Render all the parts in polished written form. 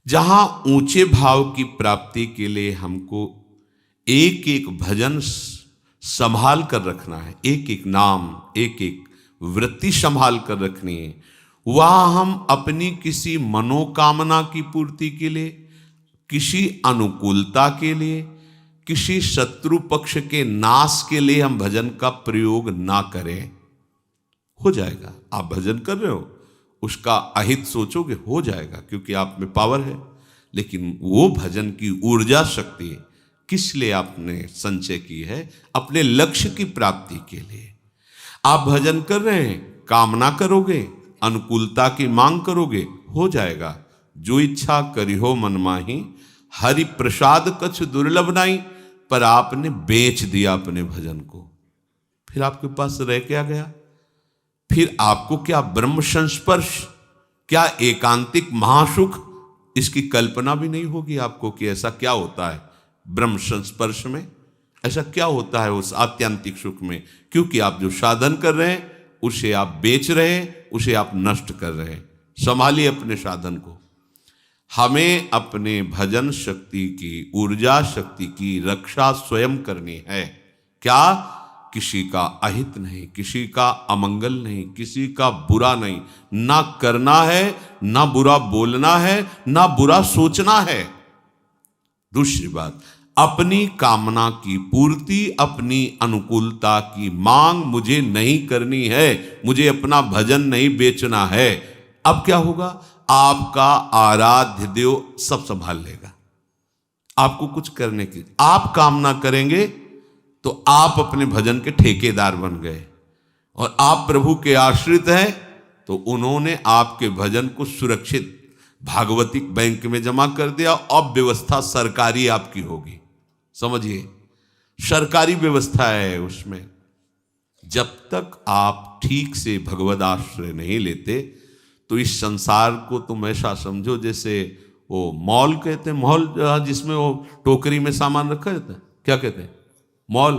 जहां ऊंचे भाव की प्राप्ति के लिए हमको एक एक भजन संभाल कर रखना है, एक एक नाम, एक एक वृत्ति संभाल कर रखनी है। वहां हम अपनी किसी मनोकामना की पूर्ति के लिए, किसी अनुकूलता के लिए, किसी शत्रु पक्ष के नाश के लिए हम भजन का प्रयोग ना करें। हो जाएगा, आप भजन कर रहे हो, उसका अहित सोचोगे, हो जाएगा, क्योंकि आप में पावर है। लेकिन वो भजन की ऊर्जा शक्ति किस लिए आपने संचय की है? अपने लक्ष्य की प्राप्ति के लिए। आप भजन कर रहे हैं, कामना करोगे, अनुकूलता की मांग करोगे, हो जाएगा। जो इच्छा करी हो मन माही, हरि प्रसाद कछ दुर्लभ नहीं। पर आपने बेच दिया अपने भजन को, फिर आपके पास रह क्या गया? फिर आपको क्या ब्रह्म संस्पर्श, क्या एकांतिक महासुख, इसकी कल्पना भी नहीं होगी आपको कि ऐसा क्या होता है ब्रह्म संस्पर्श में, ऐसा क्या होता है उस आत्यंतिक सुख में। क्योंकि आप जो साधन कर रहे हैं उसे आप बेच रहे हैं, उसे आप नष्ट कर रहे हैं। संभालिए अपने साधन को। हमें अपने भजन शक्ति की, ऊर्जा शक्ति की रक्षा स्वयं करनी है। क्या? किसी का अहित नहीं, किसी का अमंगल नहीं, किसी का बुरा नहीं, ना करना है, ना बुरा बोलना है, ना बुरा सोचना है। दूसरी बात, अपनी कामना की पूर्ति, अपनी अनुकूलता की मांग मुझे नहीं करनी है, मुझे अपना भजन नहीं बेचना है। अब क्या होगा? आपका आराध्य देव सब संभाल लेगा। आपको कुछ करने की, आप कामना करेंगे तो आप अपने भजन के ठेकेदार बन गए, और आप प्रभु के आश्रित हैं तो उन्होंने आपके भजन को सुरक्षित भागवतिक बैंक में जमा कर दिया। अब व्यवस्था सरकारी आपकी होगी, समझिए, सरकारी व्यवस्था है उसमें। जब तक आप ठीक से भगवद आश्रय नहीं लेते तो इस संसार को तुम ऐसा समझो जैसे वो मॉल कहते हैं, मॉल जिसमें वो टोकरी में सामान रखा जाता है, क्या कहते हैं? मॉल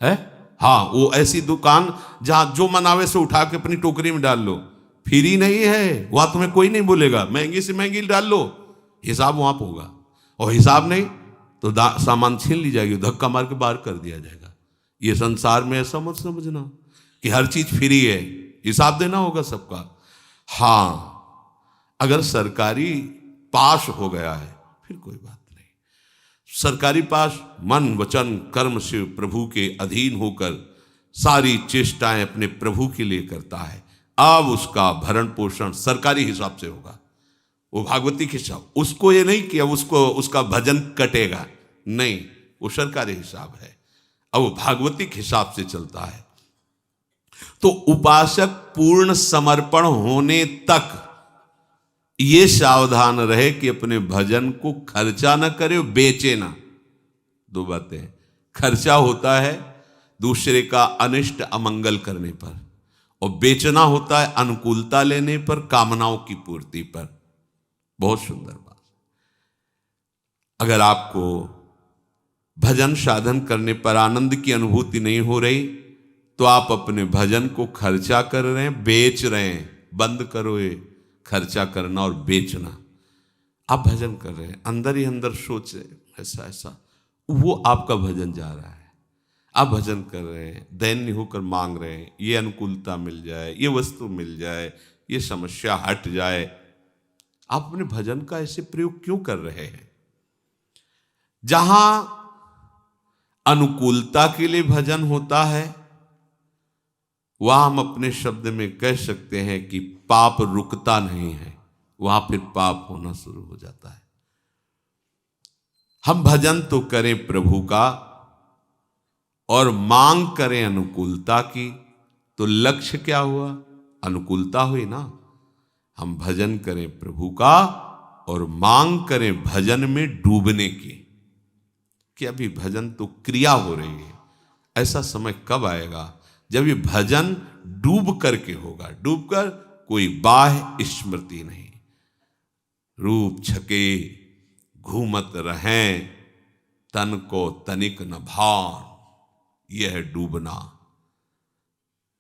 है। हाँ, वो ऐसी दुकान जहां जो मनावे से उठा के अपनी टोकरी में डाल लो। फ्री नहीं है, वहां तुम्हें कोई नहीं बोलेगा महंगी से महंगी डाल लो, हिसाब वहां पर होगा। और हिसाब नहीं तो सामान छीन ली जाएगी, धक्का मार के बाहर कर दिया जाएगा। ये संसार में ऐसा मत समझना कि हर चीज फ्री है, हिसाब देना होगा सबका। हाँ, अगर सरकारी पास हो गया है फिर कोई बात नहीं। सरकारी पास मन वचन कर्म से प्रभु के अधीन होकर सारी चेष्टाएं अपने प्रभु के लिए करता है। अब उसका भरण पोषण सरकारी हिसाब से होगा, वो भागवती के हिसाब। उसको ये नहीं कि अब उसको उसका भजन कटेगा, नहीं, वो सरकारी हिसाब है, अब वो भागवतिक हिसाब से चलता है। तो उपासक पूर्ण समर्पण होने तक ये सावधान रहे कि अपने भजन को खर्चा ना करे, बेचे ना। दो बातें, खर्चा होता है दूसरे का अनिष्ट अमंगल करने पर, और बेचना होता है अनुकूलता लेने पर, कामनाओं की पूर्ति पर। बहुत सुंदर बात। अगर आपको भजन साधन करने पर आनंद की अनुभूति नहीं हो रही तो आप अपने भजन को खर्चा कर रहे हैं, बेच रहे हैं। बंद करो ये खर्चा करना और बेचना। आप भजन कर रहे हैं, अंदर ही अंदर सोच रहे ऐसा ऐसा, वो आपका भजन जा रहा है। आप भजन कर रहे हैं, दैन्य होकर मांग रहे हैं, ये अनुकूलता मिल जाए, ये वस्तु मिल जाए, ये समस्या हट जाए। आप अपने भजन का ऐसे प्रयोग क्यों कर रहे हैं? जहां अनुकूलता के लिए भजन होता है वहां हम अपने शब्द में कह सकते हैं कि पाप रुकता नहीं है, वहां फिर पाप होना शुरू हो जाता है। हम भजन तो करें प्रभु का और मांग करें अनुकूलता की, तो लक्ष्य क्या हुआ? अनुकूलता हुई ना। हम भजन करें प्रभु का और मांग करें भजन में डूबने की, कि अभी भजन तो क्रिया हो रही है। ऐसा समय कब आएगा जब ये भजन डूब करके होगा, डूब कर कोई बाह्य स्मृति नहीं, रूप छके घूमत रहें, तन को तनिक न भान, यह डूबना।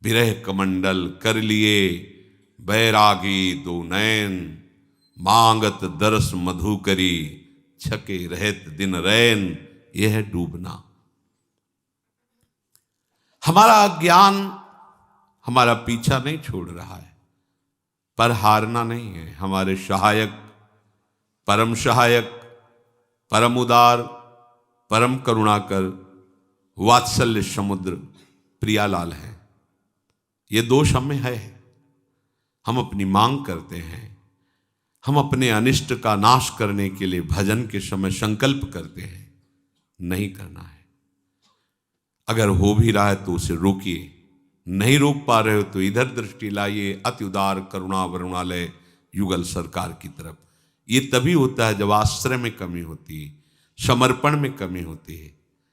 विरह कमंडल कर लिए बैरागी दो नैन, मांगत दरस मधु करी, छके रहत दिन रैन, यह है डूबना। हमारा ज्ञान हमारा पीछा नहीं छोड़ रहा है, पर हारना नहीं है। हमारे सहायक, परम उदार, परम करुणाकर, वात्सल्य समुद्र प्रियालाल है। ये दोष हमें है। हम अपनी मांग करते हैं, हम अपने अनिष्ट का नाश करने के लिए भजन के समय संकल्प करते हैं, नहीं करना है। अगर हो भी रहा है तो उसे रोकिए, नहीं रोक पा रहे हो तो इधर दृष्टि लाइए अति उदार करुणा वरुणालय युगल सरकार की तरफ। ये तभी होता है जब आश्रय में कमी होती है, समर्पण में कमी होती है,